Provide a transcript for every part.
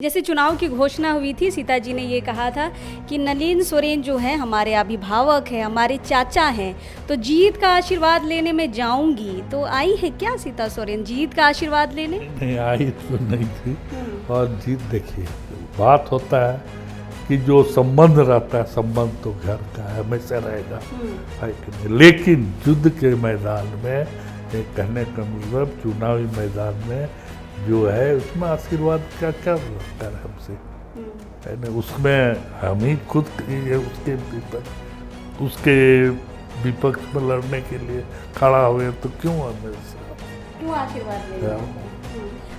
जैसे चुनाव की घोषणा हुई थी, सीता जी ने ये कहा था कि नलिन सोरेन जो हैं हमारे अभिभावक हैं, हमारे चाचा हैं, तो जीत का आशीर्वाद लेने में जाऊंगी। तो आई है क्या सीता सोरेन जीत का आशीर्वाद लेने? नहीं आई तो नहीं थी। और जीत देखिए, बात होता है कि जो संबंध रहता है, संबंध तो घर का है, हमेशा रहेगा, है कि नहीं। लेकिन युद्ध के मैदान में, कहने का मतलब चुनावी मैदान में जो है, उसमें आशीर्वाद का क्या लगता है हमसे, है ना। उसमें हम ही खुद उसके विपक्ष में लड़ने के लिए खड़ा हुए, तो क्यों आशीर्वाद लेने?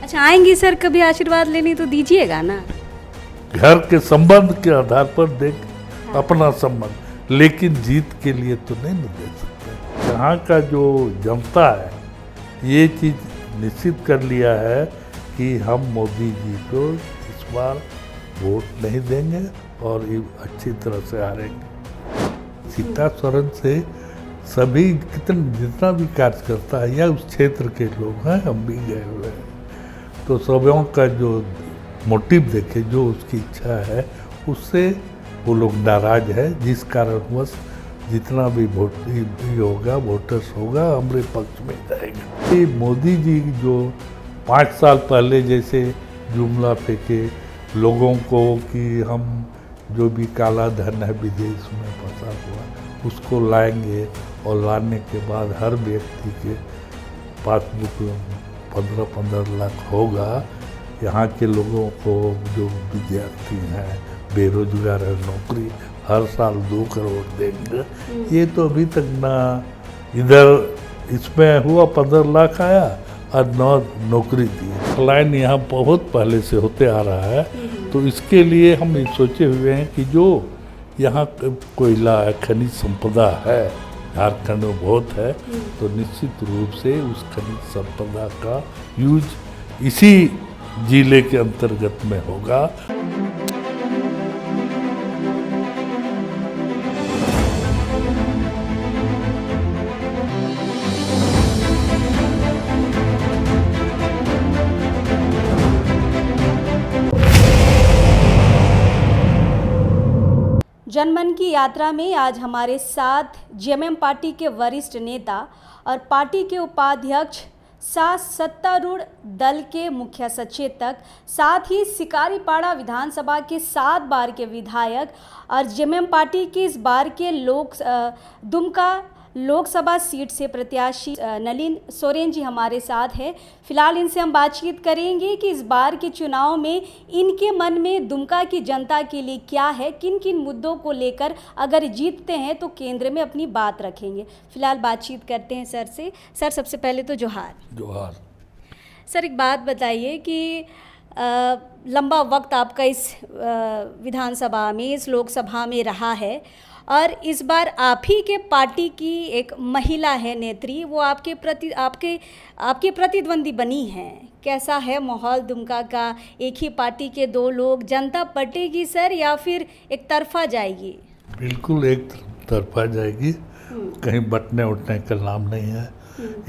अच्छा, आएंगी सर कभी आशीर्वाद लेने तो दीजिएगा ना। घर के संबंध के आधार पर देख अपना संबंध, लेकिन जीत के लिए तो नहीं दे सकते। यहाँ का जो जनता है ये चीज निश्चित कर लिया है कि हम मोदी जी को इस बार वोट नहीं देंगे और ये अच्छी तरह से हारेंगे। सीता सोरेन से सभी जितना भी कार्यकर्ता है या उस क्षेत्र के लोग हैं, हम भी गए हुए हैं, तो सभी का जो मोटिव देखे, जो उसकी इच्छा है, उससे वो लोग नाराज है, जिस कारणवश जितना भी वोट होगा, वोटर्स होगा, हमारे पक्ष में जाएगा। ये मोदी जी जो 5 साल पहले जैसे जुमला फेंके लोगों को कि हम जो भी काला धन है विदेश में फंसा हुआ उसको लाएंगे, और लाने के बाद हर व्यक्ति के पासबुक 15-15 लाख होगा। यहाँ के लोगों को जो विद्यार्थी हैं, बेरोजगार है, नौकरी हर साल 2 करोड़ देंगे। ये तो अभी तक ना इधर इसमें हुआ, 15 लाख आया और 9 नौकरी दी। पलायन यहाँ बहुत पहले से होते आ रहा है, तो इसके लिए हम ये सोचे हुए हैं कि जो यहाँ कोयला खनिज संपदा है, झारखंड में बहुत है, तो निश्चित रूप से उस खनिज संपदा का यूज इसी जिले के अंतर्गत में होगा। जनमन की यात्रा में आज हमारे साथ जेएमएम पार्टी के वरिष्ठ नेता और पार्टी के उपाध्यक्ष, साथ सत्तारूढ़ दल के मुख्य सचेतक, साथ ही सिकारीपाड़ा विधानसभा के 7 बार के विधायक और जेएमएम पार्टी की इस बार के दुमका लोकसभा सीट से प्रत्याशी नलिन सोरेन जी हमारे साथ हैं। फिलहाल इनसे हम बातचीत करेंगे कि इस बार के चुनाव में इनके मन में दुमका की जनता के लिए क्या है, किन किन मुद्दों को लेकर अगर जीतते हैं तो केंद्र में अपनी बात रखेंगे। फिलहाल बातचीत करते हैं सर से। सर, सबसे पहले तो जोहार। जोहार। सर, एक बात बताइए कि लंबा वक्त आपका इस विधानसभा में, इस लोकसभा में रहा है, और इस बार आप ही के पार्टी की एक महिला है नेत्री, वो आपके प्रतिद्वंदी बनी हैं। कैसा है माहौल दुमका का? एक ही पार्टी के 2 लोग, जनता पटेगी सर या फिर एक तरफा जाएगी? बिल्कुल एक तरफा जाएगी, कहीं बटने उठने का नाम नहीं है।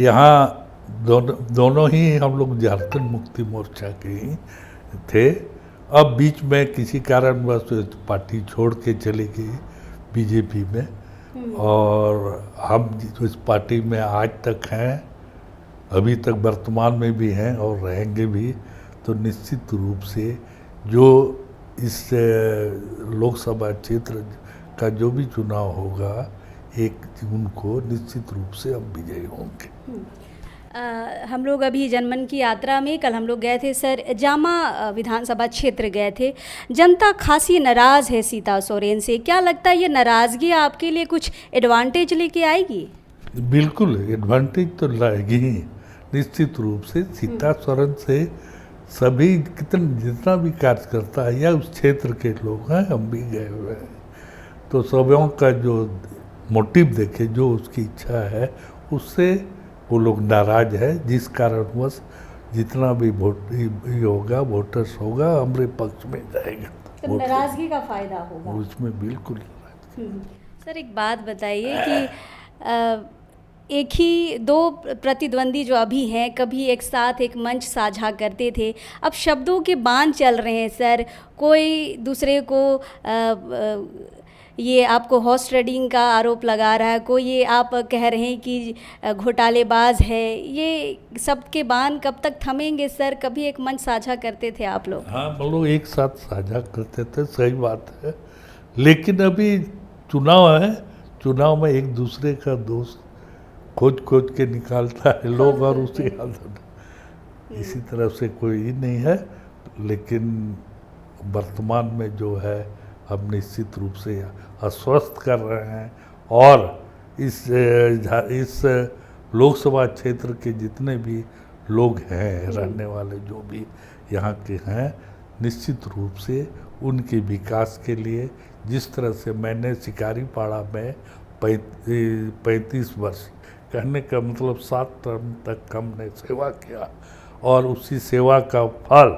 यहाँ दोनों ही हम लोग झारखंड मुक्ति मोर्चा के ही थे। अब बीच में किसी कारणवश पार्टी छोड़ के चली गई बीजेपी में, और हम इस पार्टी में आज तक हैं, अभी तक वर्तमान में भी हैं और रहेंगे भी। तो निश्चित रूप से जो इस लोकसभा क्षेत्र का जो भी चुनाव होगा, 1 जून को निश्चित रूप से हम विजयी होंगे। हम लोग अभी जनमन की यात्रा में कल हम लोग गए थे सर, जामा विधानसभा क्षेत्र गए थे। जनता खासी नाराज़ है सीता सोरेन से। क्या लगता है ये नाराज़गी आपके लिए कुछ एडवांटेज लेके आएगी? बिल्कुल एडवांटेज तो लाएगी ही, निश्चित रूप से। सीता सोरेन से सभी जितना भी कार्यकर्ता है या उस क्षेत्र के लोग हैं, हम भी गए हुए हैं, तो सभी का जो मोटिव देखे, जो उसकी इच्छा है, उससे वो लोग नाराज है, जिस कारणवश जितना भी वोट होगा, वोटर्स होगा, हमारे पक्ष में जाएगा। तो नाराजगी का फायदा होगा उसमें, बिल्कुल। सर, एक बात बताइए कि एक ही दो प्रतिद्वंदी जो अभी हैं, कभी एक साथ एक मंच साझा करते थे, अब शब्दों के बाण चल रहे हैं सर। कोई दूसरे को ये आपको हॉर्स ट्रेडिंग का आरोप लगा रहा है, कोई ये आप कह रहे हैं कि घोटालेबाज है। ये सबके बाण कब तक थमेंगे सर? कभी एक मंच साझा करते थे आप लोग। हाँ, हम लोग एक साथ साझा करते थे, सही बात है। लेकिन अभी चुनाव है, चुनाव में एक दूसरे का दोस्त खोज खोज के निकालता है लोग, और उसी आदत इसी तरह से कोई ही नहीं है। लेकिन वर्तमान में जो है हम निश्चित रूप से आश्वस्त कर रहे हैं, और इस लोकसभा क्षेत्र के जितने भी लोग हैं, रहने वाले जो भी यहाँ के हैं, निश्चित रूप से उनके विकास के लिए, जिस तरह से मैंने शिकारीपाड़ा में 35 वर्ष, कहने का मतलब 7 टर्म तक हमने सेवा किया, और उसी सेवा का फल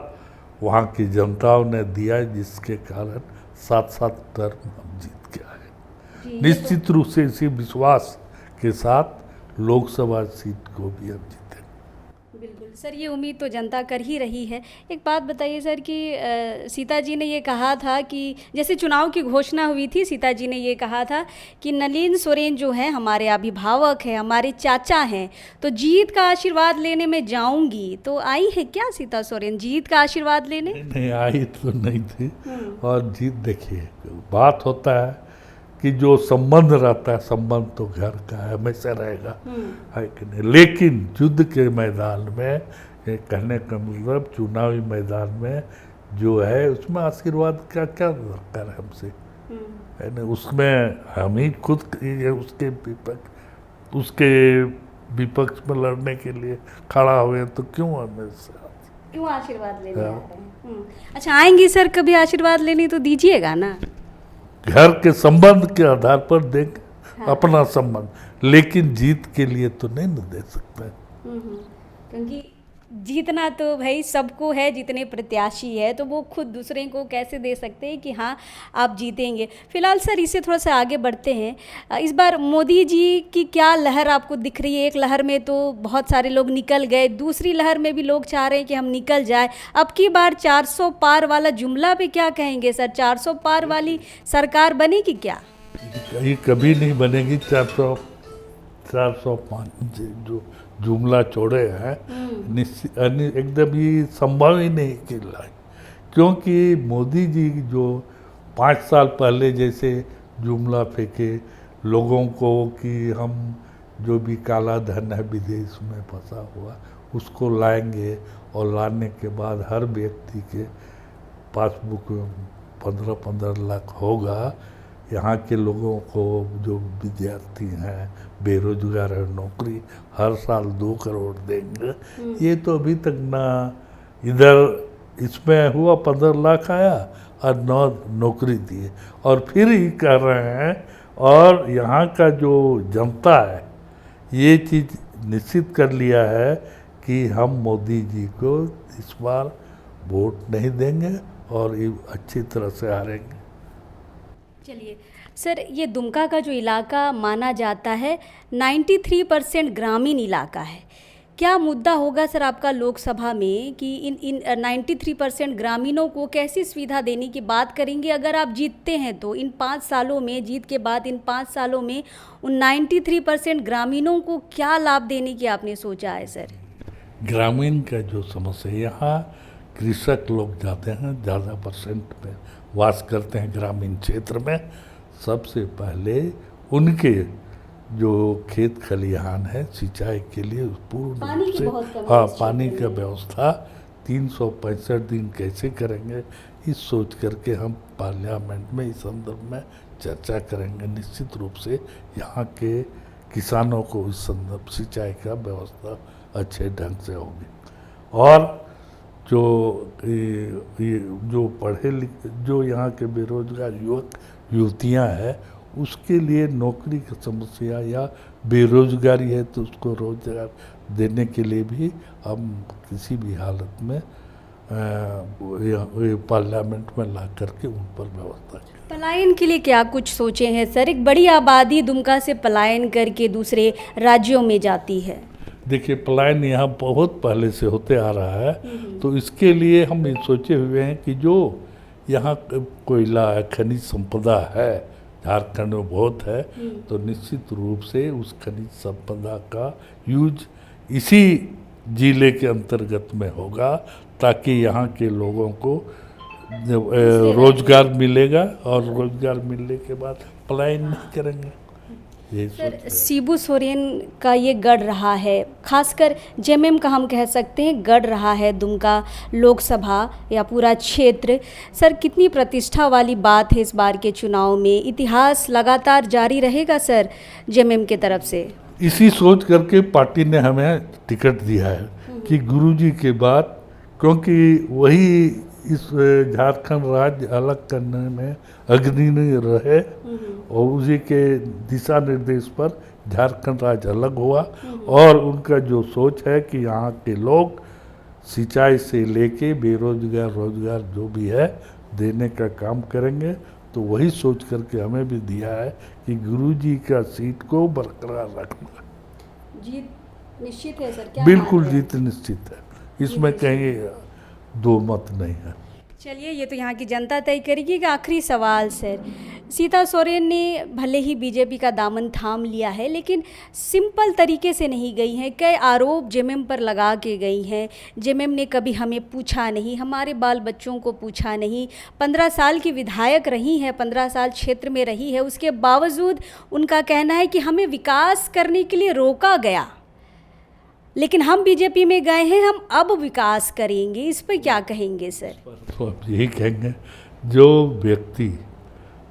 वहाँ की जनताओं ने दिया, जिसके कारण 7 टर्म हम जीत के आए। निश्चित रूप से इसी विश्वास के साथ लोकसभा सीट को भी हम जीतेंगे। बिल्कुल सर, ये उम्मीद तो जनता कर ही रही है। एक बात बताइए सर कि सीता जी ने ये कहा था कि जैसे चुनाव की घोषणा हुई थी, सीता जी ने ये कहा था कि नलिन सोरेन जो है हमारे अभिभावक हैं, हमारे चाचा हैं, तो जीत का आशीर्वाद लेने में जाऊंगी। तो आई है क्या सीता सोरेन जीत का आशीर्वाद लेने? नहीं, आई तो नहीं थी। और जीत, देखिए बात होता है कि जो संबंध रहता है, संबंध तो घर का है, हमेशा रहेगा, है कि नहीं। लेकिन युद्ध के मैदान में, ये कहने का मतलब चुनावी मैदान में जो है, उसमें आशीर्वाद का क्या दरकार है हमसे, है ना। उसमें हम ही खुद उसके विपक्ष में लड़ने के लिए खड़ा हुए, तो क्यों हमें क्यों आशीर्वाद लेने आ रहे हैं? अच्छा, आएंगी सर कभी आशीर्वाद लेने, तो दीजिएगा ना। घर के संबंध के आधार पर देंगे, अपना संबंध, लेकिन जीत के लिए तो नहीं न दे सकते। क्योंकि जीतना तो भाई सबको है, जितने प्रत्याशी है, तो वो खुद दूसरे को कैसे दे सकते हैं कि हाँ आप जीतेंगे। फिलहाल सर इससे थोड़ा सा आगे बढ़ते हैं। इस बार मोदी जी की क्या लहर आपको दिख रही है? एक लहर में तो बहुत सारे लोग निकल गए, दूसरी लहर में भी लोग चाह रहे हैं कि हम निकल जाए। अब की बार 400 पार वाला जुमला पे क्या कहेंगे सर? 400 पार वाली सरकार बनेगी क्या? ये कभी नहीं बनेगी। 405 जो जुमला छोड़े हैं, एकदम ये संभव ही नहीं कि लाए, क्योंकि मोदी जी जो 5 साल पहले जैसे जुमला फेंके लोगों को कि हम जो भी काला धन है विदेश में फंसा हुआ उसको लाएंगे, और लाने के बाद हर व्यक्ति के पासबुक में 15-15 लाख होगा। यहाँ के लोगों को जो विद्यार्थी हैं, बेरोजगार है, नौकरी हर साल 2 करोड़ देंगे। ये तो अभी तक ना इधर इसमें हुआ, 15 लाख आया और 9 नौकरी दिए, और फिर ही कर रहे हैं। और यहाँ का जो जनता है ये चीज़ निश्चित कर लिया है कि हम मोदी जी को इस बार वोट नहीं देंगे, और ये अच्छी तरह से हारेंगे। चलिए सर, ये दुमका का जो इलाका माना जाता है 93% ग्रामीण इलाका है। क्या मुद्दा होगा सर आपका लोकसभा में कि इन 93% ग्रामीणों को कैसी सुविधा देने की बात करेंगे अगर आप जीतते हैं? तो इन 5 सालों में, जीत के बाद इन 5 सालों में उन 93% ग्रामीणों को क्या लाभ देने की आपने सोचा है सर? ग्रामीण का जो समस्या, यहाँ कृषक लोग जाते हैं, ज़्यादा परसेंट में वास करते हैं ग्रामीण क्षेत्र में। सबसे पहले उनके जो खेत खलिहान है, सिंचाई के लिए पूर्ण रूप से पानी का व्यवस्था 365 दिन कैसे करेंगे, इस सोच करके हम पार्लियामेंट में इस संदर्भ में चर्चा करेंगे। निश्चित रूप से यहाँ के किसानों को इस संदर्भ सिंचाई का व्यवस्था अच्छे ढंग से होगी। और जो पढ़े लिखे, जो यहाँ के बेरोजगार युवक युवतियाँ हैं, उसके लिए नौकरी की समस्या या बेरोजगारी है तो उसको रोजगार देने के लिए भी हम किसी भी हालत में पार्लियामेंट में ला करके उन पर व्यवस्था की। पलायन के लिए क्या कुछ सोचे हैं सर? एक बड़ी आबादी दुमका से पलायन करके दूसरे राज्यों में जाती है। देखिए, पलायन यहाँ बहुत पहले से होते आ रहा है, तो इसके लिए हम ये सोचे हुए हैं कि जो यहाँ कोयला है, खनिज संपदा है, झारखंड में बहुत है, तो निश्चित रूप से उस खनिज संपदा का यूज इसी जिले के अंतर्गत में होगा, ताकि यहाँ के लोगों को रोजगार मिलेगा और रोजगार मिलने के बाद पलायन नहीं करेंगे। ये सर, शिबू सोरेन का ये गढ़ रहा है, खासकर जेएमएम का हम कह सकते हैं गढ़ रहा है दुमका लोकसभा या पूरा क्षेत्र। सर, कितनी प्रतिष्ठा वाली बात है इस बार के चुनाव में? इतिहास लगातार जारी रहेगा सर जेएमएम के तरफ से? इसी सोच करके पार्टी ने हमें टिकट दिया है कि गुरुजी के बाद, क्योंकि वही इस झारखंड राज्य अलग करने में अग्रणी रहे और उसी के दिशा निर्देश पर झारखंड राज्य अलग हुआ, और उनका जो सोच है कि यहाँ के लोग सिंचाई से लेके बेरोजगार रोजगार जो भी है देने का काम करेंगे, तो वही सोच करके हमें भी दिया है कि गुरुजी का सीट को बरकरार रखना। जीत निश्चित है सर? क्या बिल्कुल जीत निश्चित है, इसमें कहीं दो मत नहीं है। चलिए, ये तो यहाँ की जनता तय करेगी। कि आखिरी सवाल सर, सीता सोरेन ने भले ही बीजेपी का दामन थाम लिया है, लेकिन सिंपल तरीके से नहीं गई हैं। कई आरोप जेएमएम पर लगा के गई हैं। जेएमएम ने कभी हमें पूछा नहीं, हमारे बाल बच्चों को पूछा नहीं। 15 साल की विधायक रही हैं, 15 साल क्षेत्र में रही है, उसके बावजूद उनका कहना है कि हमें विकास करने के लिए रोका गया, लेकिन हम बीजेपी में गए हैं, हम अब विकास करेंगे। इस पर क्या कहेंगे सर? तो अब यही कहेंगे, जो व्यक्ति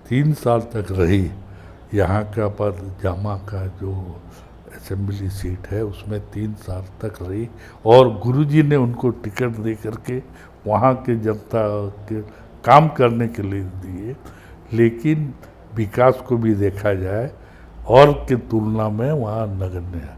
3 साल तक रही, यहाँ का पद जामा का जो असेंबली सीट है उसमें 3 साल तक रही, और गुरुजी ने उनको टिकट दे करके वहाँ के जनता के काम करने के लिए दिए, लेकिन विकास को भी देखा जाए और की तुलना में वहाँ नगण्य है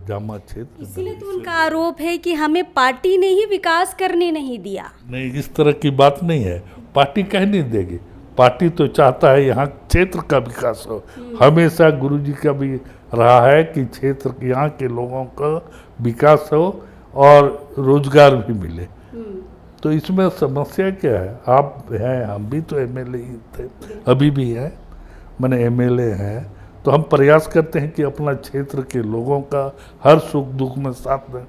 जामा क्षेत्र। इसलिए तो उनका आरोप है कि हमें पार्टी ने ही विकास करने नहीं दिया। नहीं, इस तरह की बात नहीं है। पार्टी कह नहीं देगी, पार्टी तो चाहता है यहाँ क्षेत्र का विकास हो। हमेशा गुरुजी का भी रहा है कि क्षेत्र यहाँ के लोगों का विकास हो और रोजगार भी मिले। तो इसमें समस्या क्या है? आप हैं, हम भी तो एमएलए ही थे, अभी भी हैं, मैंने एमएलए हैं, तो हम प्रयास करते हैं कि अपना क्षेत्र के लोगों का हर सुख दुख में साथ दें।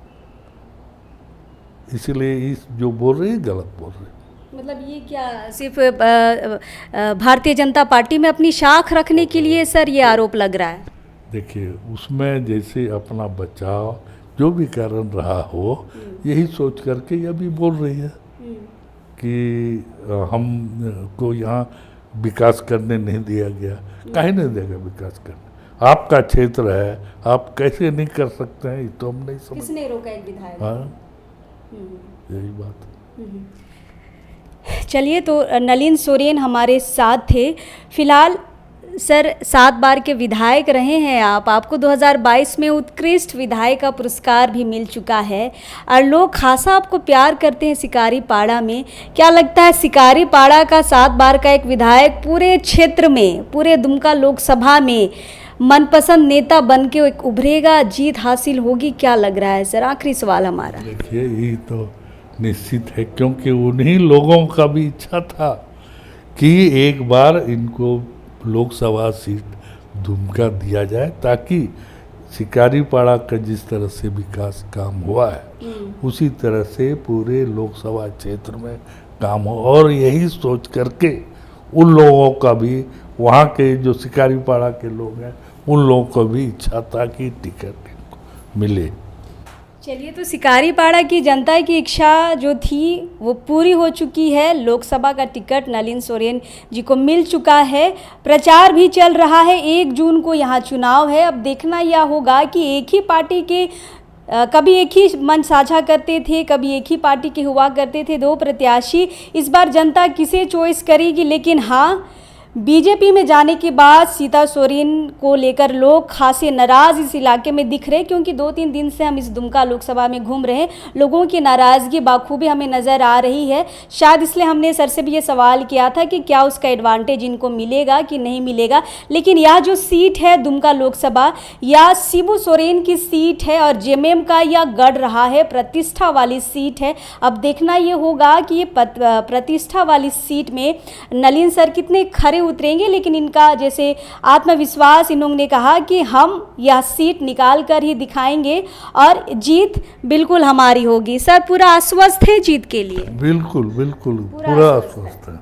इसीलिए इस जो बोल रही है गलत बोल रही है। मतलब ये क्या सिर्फ भारतीय जनता पार्टी में अपनी शाख रखने के लिए सर ये आरोप लग रहा है? देखिए, उसमें जैसे अपना बचाव जो भी कारण रहा हो, यही सोच करके ये भी बोल रही है कि हम को यहाँ विकास करने नहीं दिया गया। काहे नहीं देगा विकास करने? आपका क्षेत्र है, आप कैसे नहीं कर सकते हैं, ये तो हम नहीं समझ। किसने रोका एक विधायक? हाँ, यही बात। चलिए, तो नलिन सोरेन हमारे साथ थे। फिलहाल सर 7 बार के विधायक रहे हैं आप, आपको 2022 में उत्कृष्ट विधायक का पुरस्कार भी मिल चुका है, और लोग खासा आपको प्यार करते हैं सिकारीपाड़ा में। क्या लगता है सिकारीपाड़ा का 7 बार का एक विधायक पूरे क्षेत्र में, पूरे दुमका लोकसभा में मनपसंद नेता बन के एक उभरेगा, जीत हासिल होगी? क्या लग रहा है सर? आखिरी सवाल हमारा। देखिए, ये तो निश्चित है, क्योंकि उन्हीं लोगों का भी इच्छा था कि एक बार इनको लोकसभा सीट दुमका दिया जाए, ताकि सिकारीपाड़ा का जिस तरह से विकास काम हुआ है उसी तरह से पूरे लोकसभा क्षेत्र में काम हो। और यही सोच करके उन लोगों का भी, वहाँ के जो सिकारीपाड़ा के लोग हैं, उन लोगों को भी इच्छा था कि टिकट मिले। चलिए, तो सिकारीपाड़ा की जनता की इच्छा जो थी वो पूरी हो चुकी है। लोकसभा का टिकट नलिन सोरेन जी को मिल चुका है, प्रचार भी चल रहा है। 1 जून को यहाँ चुनाव है। अब देखना यह होगा कि एक ही पार्टी के कभी एक ही मंच साझा करते थे, कभी एक ही पार्टी के हुआ करते थे 2 प्रत्याशी। इस बार जनता किसे चॉइस करेगी? लेकिन हाँ, बीजेपी में जाने के बाद सीता सोरेन को लेकर लोग खासे नाराज इस इलाके में दिख रहे हैं, क्योंकि 2-3 दिन से हम इस दुमका लोकसभा में घूम रहे हैं। लोगों की नाराज़गी बाखूबी हमें नज़र आ रही है। शायद इसलिए हमने सर से भी ये सवाल किया था कि क्या उसका एडवांटेज इनको मिलेगा कि नहीं मिलेगा। लेकिन यह जो सीट है दुमका लोकसभा, या शिबू सोरेन की सीट है और जेएमएम का यह गढ़ रहा है, प्रतिष्ठा वाली सीट है। अब देखना ये होगा कि ये प्रतिष्ठा वाली सीट में नलिन सर कितने खरे उतरेंगे। लेकिन इनका जैसे आत्मविश्वास, इन्होंने कहा कि हम यह सीट निकाल कर ही दिखाएंगे और जीत बिल्कुल हमारी होगी। सर पूरा आश्वस्त है जीत के लिए? बिल्कुल बिल्कुल पूरा आश्वस्त है।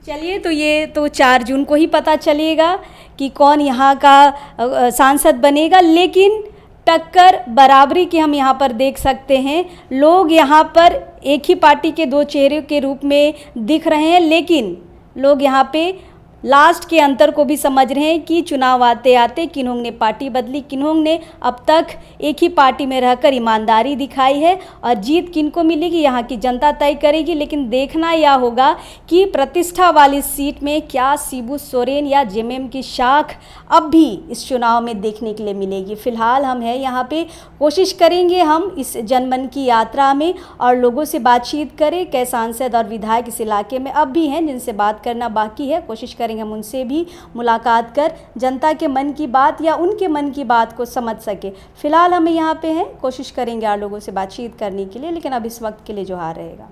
चलिए, तो ये तो 4 जून को ही पता चलेगा कि कौन यहाँ का सांसद बनेगा। लेकिन टक्कर बराबरी की हम यहाँ पर देख सकते हैं। लोग यहाँ पर एक ही पार्टी के 2 चेहरे के रूप में दिख रहे हैं, लेकिन लोग यहाँ पे लास्ट के अंतर को भी समझ रहे हैं कि चुनाव आते आते किन्हों ने पार्टी बदली, किन्हों ने अब तक एक ही पार्टी में रहकर ईमानदारी दिखाई है, और जीत किनको मिलेगी यहाँ की जनता तय करेगी। लेकिन देखना यह होगा कि प्रतिष्ठा वाली सीट में क्या शिबू सोरेन या जेएमएम की शाख अब भी इस चुनाव में देखने के लिए मिलेगी। फिलहाल हम हैं यहाँ पे, कोशिश करेंगे हम इस जनमन की यात्रा में और लोगों से बातचीत करें। कई सांसद और विधायक इस इलाके में अब भी हैं जिनसे बात करना बाकी है। कोशिश करेंगे हम उनसे भी मुलाकात कर जनता के मन की बात या उनके मन की बात को समझ सके। फिलहाल हम यहाँ पे हैं, कोशिश करेंगे और लोगों से बातचीत करने के लिए। लेकिन अब इस वक्त के लिए जोहार रहेगा।